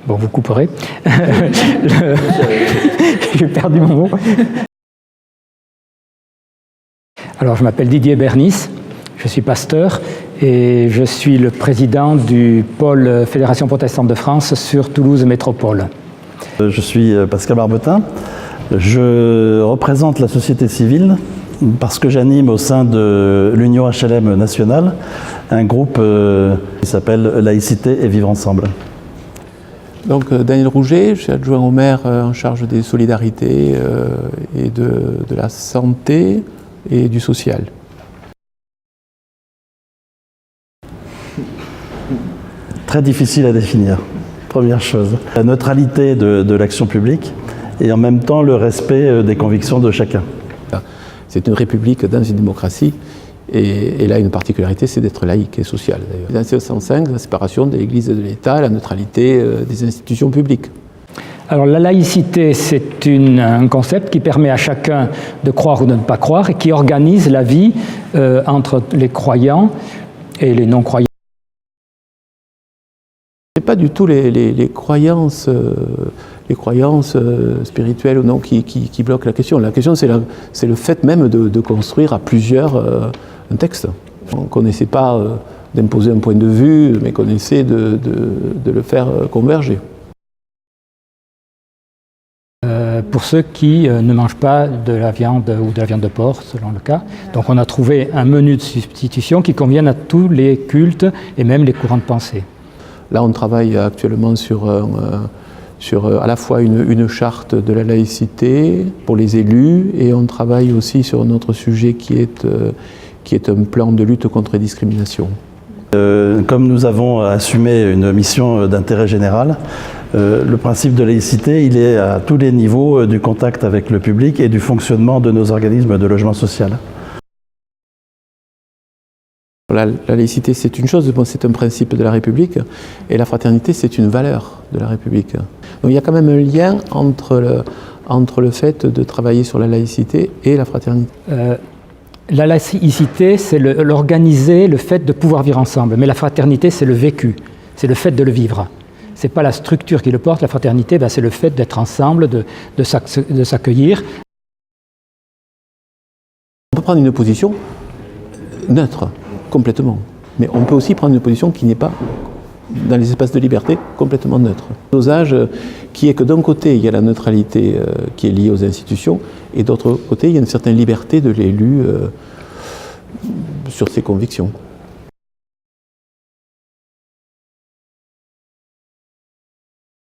Bon, vous couperez. J'ai perdu mon mot. Alors, je m'appelle Didier Bernis, je suis pasteur et je suis le président du pôle Fédération protestante de France sur Toulouse Métropole. Je suis Pascal Barbetin, je représente la société civile parce que j'anime au sein de l'Union HLM nationale un groupe qui s'appelle Laïcité et Vivre Ensemble. Donc Daniel Rouget, je suis adjoint au maire en charge des solidarités et de la santé et du social. Très difficile à définir, première chose. La neutralité de l'action publique et en même temps le respect des convictions de chacun. C'est une république dans une démocratie et là une particularité, c'est d'être laïque et sociale d'ailleurs. Dans 1905, la séparation de l'Église et de l'État, la neutralité des institutions publiques. Alors la laïcité, c'est un concept qui permet à chacun de croire ou de ne pas croire et qui organise la vie entre les croyants et les non-croyants. Ce n'est pas du tout les croyances spirituelles ou non qui bloquent la question. La question, c'est le fait même de construire à plusieurs un texte. Qu'on n'essaie pas d'imposer un point de vue, mais qu'on essaie de le faire converger. Pour ceux qui ne mangent pas de la viande ou de la viande de porc, selon le cas. Donc on a trouvé un menu de substitution qui convienne à tous les cultes et même les courants de pensée. Là, on travaille actuellement sur à la fois une charte de la laïcité pour les élus et on travaille aussi sur un autre sujet qui est un plan de lutte contre les discriminations. Comme nous avons assumé une mission d'intérêt général, le principe de laïcité, il est à tous les niveaux du contact avec le public et du fonctionnement de nos organismes de logement social. La laïcité, c'est une chose, c'est un principe de la République, et la fraternité, c'est une valeur de la République. Donc il y a quand même un lien entre le fait de travailler sur la laïcité et la fraternité. La laïcité, c'est l'organiser, le fait de pouvoir vivre ensemble, mais la fraternité, c'est le vécu, c'est le fait de le vivre. Ce n'est pas la structure qui le porte, la fraternité, c'est le fait d'être ensemble, de s'accueillir. On peut prendre une position neutre, complètement. Mais on peut aussi prendre une position qui n'est pas, dans les espaces de liberté, complètement neutre. Le dosage qui est que d'un côté, il y a la neutralité qui est liée aux institutions, et d'autre côté, il y a une certaine liberté de l'élu sur ses convictions.